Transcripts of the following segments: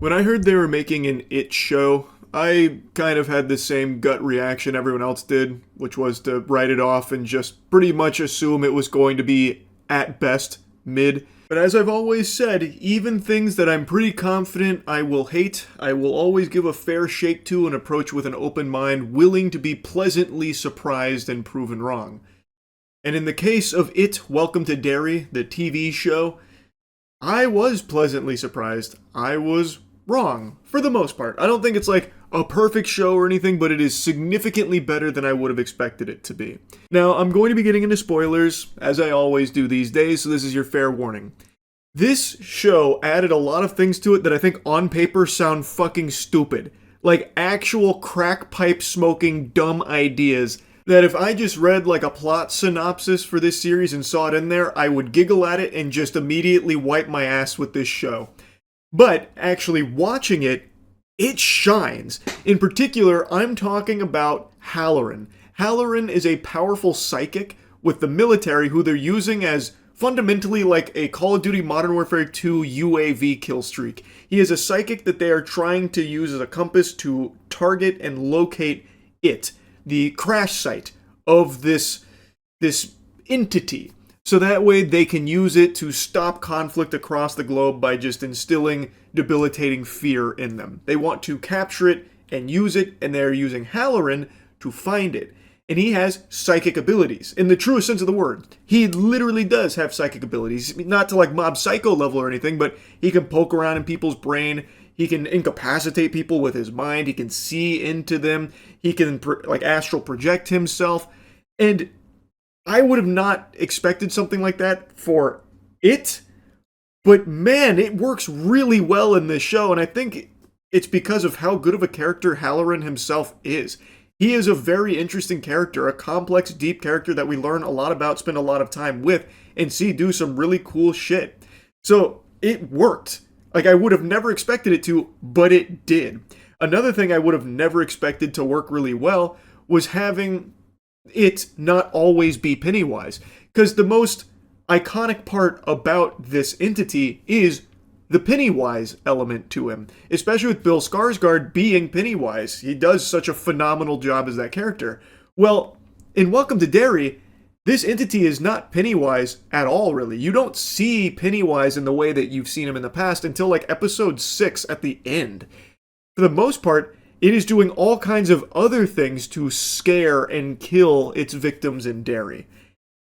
When I heard they were making an It show, I kind of had the same gut reaction everyone else did, which was to write it off and just pretty much assume it was going to be, at best, mid. But as I've always said, even things that I'm pretty confident I will hate, I will always give a fair shake to and approach with an open mind, willing to be pleasantly surprised and proven wrong. And in the case of It, Welcome to Derry, the TV show, I was pleasantly surprised. I was wrong, for the most part. I don't think it's like a perfect show or anything, but it is significantly better than I would have expected it to be. Now, I'm going to be getting into spoilers, as I always do these days, so this is your fair warning. This show added a lot of things to it that I think on paper sound fucking stupid. Like actual crack pipe smoking dumb ideas that if I just read like a plot synopsis for this series and saw it in there, I would giggle at it and just immediately wipe my ass with this show. But actually watching it, it shines. In particular, I'm talking about Halloran. Halloran is a powerful psychic with the military who they're using as fundamentally like a Call of Duty Modern Warfare 2 UAV kill streak. He is a psychic that they are trying to use as a compass to target and locate it, the crash site of this entity. So that way they can use it to stop conflict across the globe by just instilling debilitating fear in them. They want to capture it and use it, and they're using Halloran to find it. And he has psychic abilities, in the truest sense of the word. He literally does have psychic abilities. Not to like Mob Psycho level or anything, but he can poke around in people's brain. He can incapacitate people with his mind. He can see into them. He can like astral project himself. And I would have not expected something like that for it. But man, it works really well in this show. And I think it's because of how good of a character Halloran himself is. He is a very interesting character, a complex, deep character that we learn a lot about, spend a lot of time with, and see do some really cool shit. So it worked. Like, I would have never expected it to, but it did. Another thing I would have never expected to work really well was having it not always be Pennywise. Because the most iconic part about this entity is the Pennywise element to him. Especially with Bill Skarsgård being Pennywise. He does such a phenomenal job as that character. Well, in Welcome to Derry, this entity is not Pennywise at all, really. You don't see Pennywise in the way that you've seen him in the past until like episode 6 at the end. For the most part, it is doing all kinds of other things to scare and kill its victims in Derry.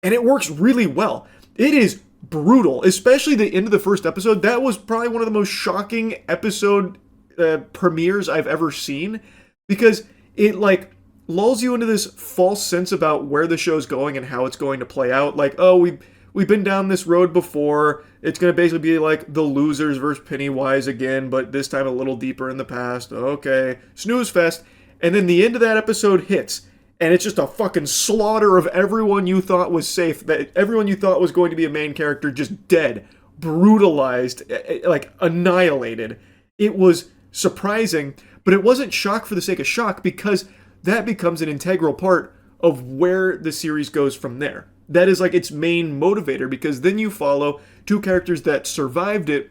And it works really well. It is brutal, especially the end of the first episode. That was probably one of the most shocking episode premieres I've ever seen, because it like lulls you into this false sense about where the show's going and how it's going to play out. Like, oh, we've been down this road before. It's going to basically be like the losers versus Pennywise again, but this time a little deeper in the past. Okay, snooze fest. And then the end of that episode hits, and it's just a fucking slaughter of everyone you thought was safe, that everyone you thought was going to be a main character just dead, brutalized, like annihilated. It was surprising, but it wasn't shock for the sake of shock, because that becomes an integral part of where the series goes from there. That is like its main motivator, because then you follow two characters that survived it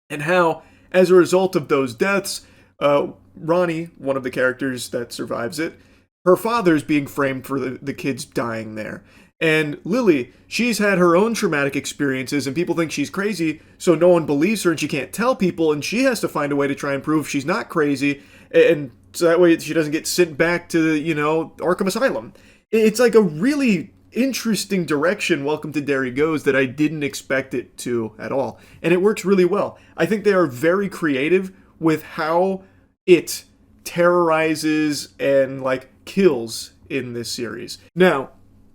and how, as a result of those deaths, Ronnie, one of the characters that survives it, her father's being framed for the kids dying there. And Lily, she's had her own traumatic experiences and people think she's crazy, so no one believes her and she can't tell people, and she has to find a way to try and prove she's not crazy, and so that way she doesn't get sent back to, Arkham Asylum. It's like a really interesting direction Welcome to Derry goes that I didn't expect it to at all. And it works really well. I think they are very creative with how it terrorizes and kills in this series. Now,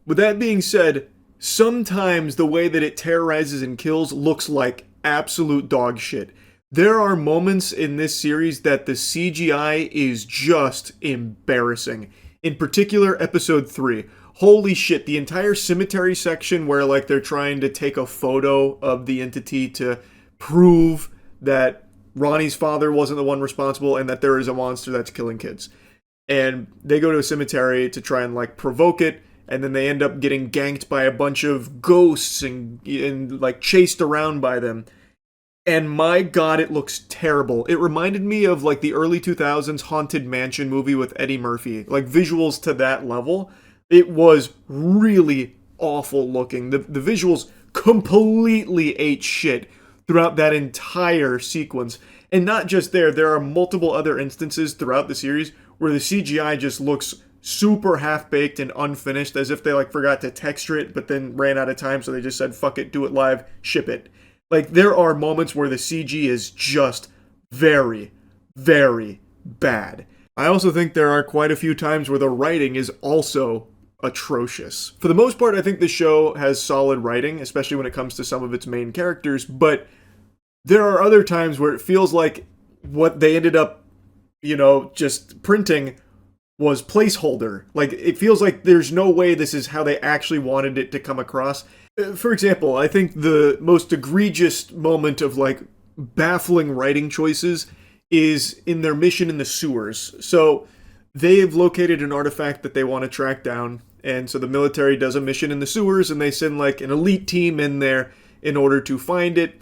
with that being said, sometimes the way that it terrorizes and kills looks like absolute dog shit. There are moments in this series that the CGI is just embarrassing. In particular, episode 3. Holy shit, the entire cemetery section where they're trying to take a photo of the entity to prove that Ronnie's father wasn't the one responsible and that there is a monster that's killing kids. And they go to a cemetery to try and provoke it, and then they end up getting ganked by a bunch of ghosts and chased around by them. And my god, it looks terrible. It reminded me of like the early 2000s Haunted Mansion movie with Eddie Murphy. Like visuals to that level. It was really awful looking. The visuals completely ate shit throughout that entire sequence. And not just there are multiple other instances throughout the series where the CGI just looks super half-baked and unfinished, as if they like forgot to texture it but then ran out of time, so they just said fuck it, do it live, ship it. Like, there are moments where the CG is just very, very bad. I also think there are quite a few times where the writing is also atrocious. For the most part, I think the show has solid writing, especially when it comes to some of its main characters, but there are other times where it feels like what they ended up, just printing was placeholder. Like, it feels like there's no way this is how they actually wanted it to come across. For example, I think the most egregious moment of, like, baffling writing choices is in their mission in the sewers. So, they've located an artifact that they want to track down, and so the military does a mission in the sewers, and they send, like, an elite team in there in order to find it,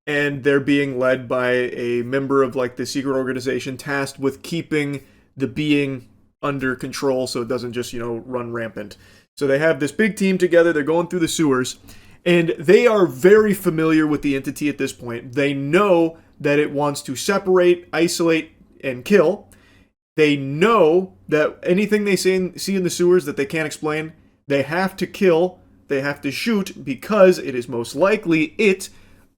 and they're being led by a member of, like, the secret organization tasked with keeping the being under control so it doesn't just, run rampant. So they have this big team together, they're going through the sewers, and they are very familiar with the entity at this point. They know that it wants to separate, isolate, and kill. They know that anything they see in the sewers that they can't explain, they have to kill, they have to shoot, because it is most likely it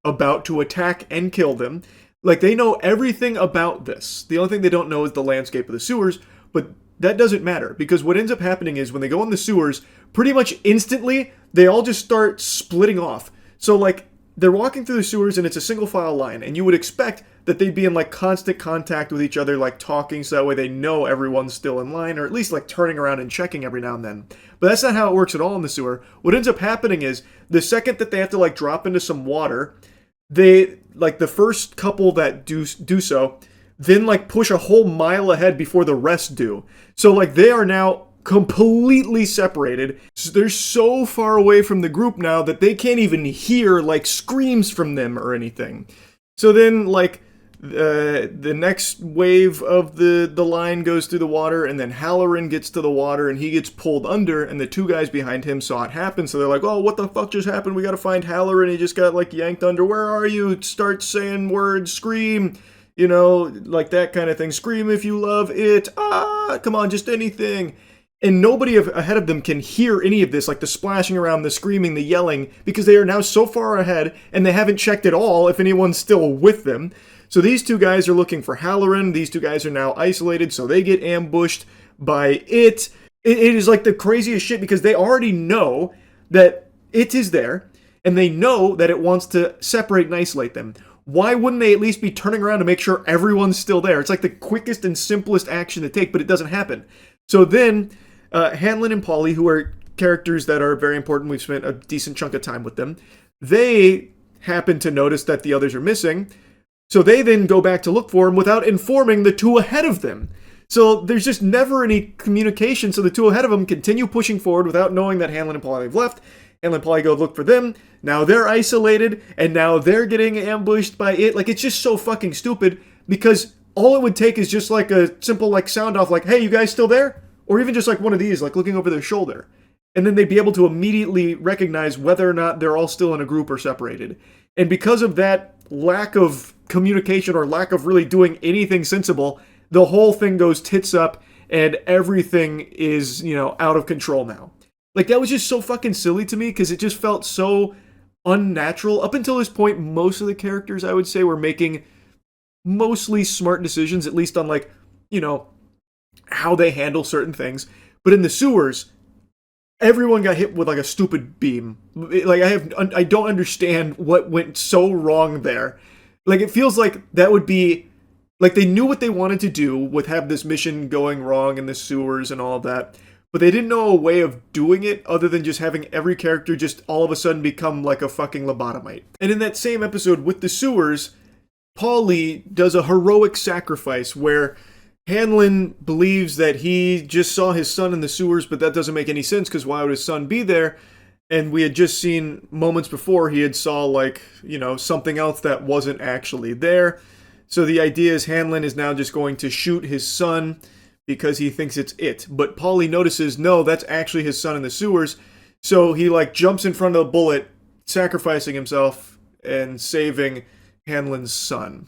about to attack and kill them. Like, they know everything about this. The only thing they don't know is the landscape of the sewers, but that doesn't matter, because what ends up happening is when they go in the sewers, pretty much instantly, they all just start splitting off. So, like, they're walking through the sewers and it's a single file line, and you would expect that they'd be in, like, constant contact with each other, like, talking, so that way they know everyone's still in line, or at least, like, turning around and checking every now and then. But that's not how it works at all in the sewer. What ends up happening is, the second that they have to, like, drop into some water, they, like, the first couple that do so, then, like, push a whole mile ahead before the rest do. So, like, they are now completely separated. So they're so far away from the group now that they can't even hear, like, screams from them or anything. So then, like, the next wave of the line goes through the water, and then Halloran gets to the water, and he gets pulled under, and the two guys behind him saw it happen, so they're like, oh, what the fuck just happened? We gotta find Halloran. He just got, like, yanked under. Where are you? Start saying words. Scream. Like that kind of thing. Scream if you love it. Ah, come on, just anything. And nobody ahead of them can hear any of this, like the splashing around, the screaming, the yelling, because they are now so far ahead, and they haven't checked at all if anyone's still with them. So these two guys are looking for Halloran. These two guys are now isolated, so they get ambushed by it. It is like the craziest shit, because they already know that it is there, and they know that it wants to separate and isolate them. Why wouldn't they at least be turning around to make sure everyone's still there? It's like the quickest and simplest action to take, but it doesn't happen. So then, Hanlon and Polly, who are characters that are very important, we've spent a decent chunk of time with them, they happen to notice that the others are missing, so they then go back to look for them without informing the two ahead of them. So there's just never any communication, so the two ahead of them continue pushing forward without knowing that Hanlon and Polly have left. Hanlon and Polly go look for them. Now they're isolated, and now they're getting ambushed by it. Like, it's just so fucking stupid, because all it would take is just like a simple, like, sound off, like, hey, you guys still there? Or even just like one of these, like looking over their shoulder. And then they'd be able to immediately recognize whether or not they're all still in a group or separated. And because of that lack of communication or lack of really doing anything sensible, the whole thing goes tits up, and everything is, out of control now. Like, that was just so fucking silly to me, because it just felt so unnatural. Up until this point, most of the characters, I would say, were making mostly smart decisions, at least on, like, how they handle certain things. But in the sewers, everyone got hit with, like, a stupid beam. Like, I don't understand what went so wrong there. Like, it feels like that would be, like, they knew what they wanted to do with have this mission going wrong in the sewers and all of that, but they didn't know a way of doing it other than just having every character just all of a sudden become like a fucking lobotomite. And in that same episode with the sewers, Paulie does a heroic sacrifice where Hanlon believes that he just saw his son in the sewers, but that doesn't make any sense, because why would his son be there? And we had just seen moments before he had saw like, something else that wasn't actually there. So the idea is Hanlon is now just going to shoot his son because he thinks it's it. But Paulie notices, no, that's actually his son in the sewers. So he like jumps in front of the bullet, sacrificing himself and saving Hanlon's son.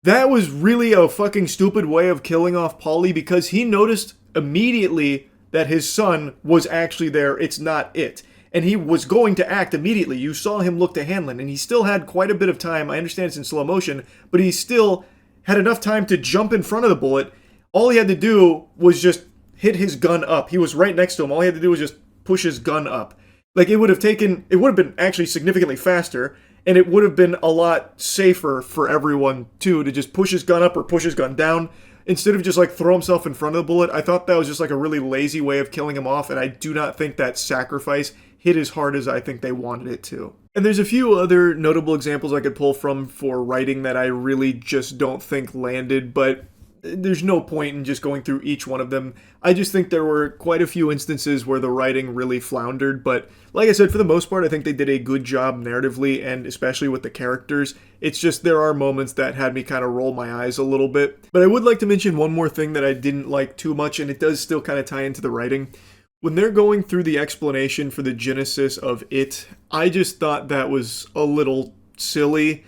That was really a fucking stupid way of killing off Paulie because he noticed immediately that his son was actually there. It's not it. And he was going to act immediately. You saw him look to Hanlon, and he still had quite a bit of time. I understand it's in slow motion, but he still had enough time to jump in front of the bullet. All he had to do was just hit his gun up. He was right next to him. All he had to do was just push his gun up. Like, it would have been actually significantly faster, and it would have been a lot safer for everyone, too, to just push his gun up or push his gun down instead of just like throw himself in front of the bullet. I thought that was just like a really lazy way of killing him off, and I do not think that sacrifice hit as hard as I think they wanted it to. And there's a few other notable examples I could pull from for writing that I really just don't think landed, but there's no point in just going through each one of them. I just think there were quite a few instances where the writing really floundered, but like I said, for the most part, I think they did a good job narratively, and especially with the characters. It's just there are moments that had me kind of roll my eyes a little bit. But I would like to mention one more thing that I didn't like too much, and it does still kind of tie into the writing. When they're going through the explanation for the genesis of it, I just thought that was a little silly.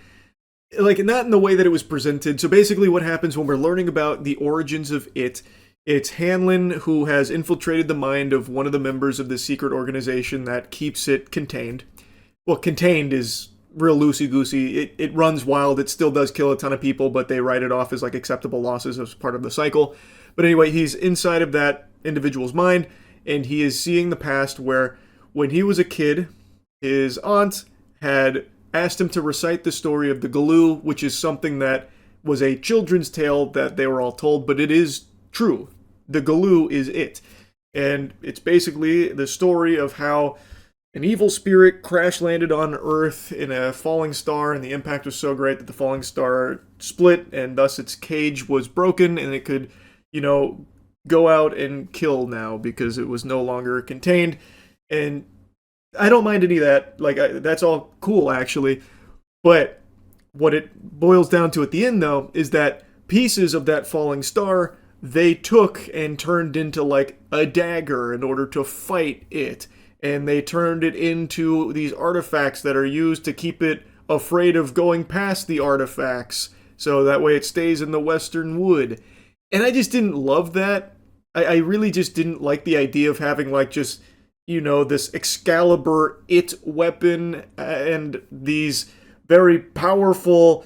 Like, not in the way that it was presented. So basically what happens when we're learning about the origins of it, it's Hanlon who has infiltrated the mind of one of the members of the secret organization that keeps it contained. Well, contained is real loosey-goosey. It runs wild. It still does kill a ton of people, but they write it off as like acceptable losses as part of the cycle. But anyway, he's inside of that individual's mind, and he is seeing the past where when he was a kid, his aunt had asked him to recite the story of the Galoo, which is something that was a children's tale that they were all told, but it is true. The Galoo is it. And it's basically the story of how an evil spirit crash landed on Earth in a falling star, and the impact was so great that the falling star split, and thus its cage was broken, and it could, go out and kill now because it was no longer contained. And I don't mind any of that. Like, that's all cool, actually. But what it boils down to at the end, though, is that pieces of that falling star they took and turned into, like, a dagger in order to fight it. And they turned it into these artifacts that are used to keep it afraid of going past the artifacts. So that way it stays in the Western wood. And I just didn't love that. I really just didn't like the idea of having, like, just this Excalibur it weapon and these very powerful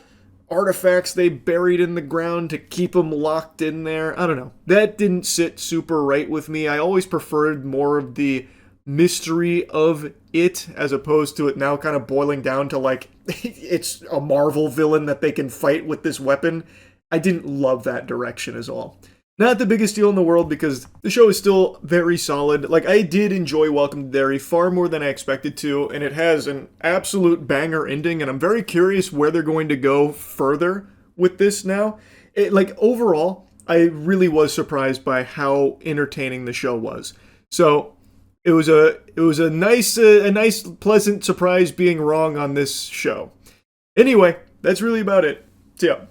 artifacts they buried in the ground to keep them locked in there. I don't know. That didn't sit super right with me. I always preferred more of the mystery of it as opposed to it now kind of boiling down to like it's a Marvel villain that they can fight with this weapon. I didn't love that direction as all. Not the biggest deal in the world because the show is still very solid. Like, I did enjoy Welcome to Derry far more than I expected to, and it has an absolute banger ending, and I'm very curious where they're going to go further with this now. Overall, I really was surprised by how entertaining the show was. So, it was a nice pleasant surprise being wrong on this show. Anyway, that's really about it. See ya.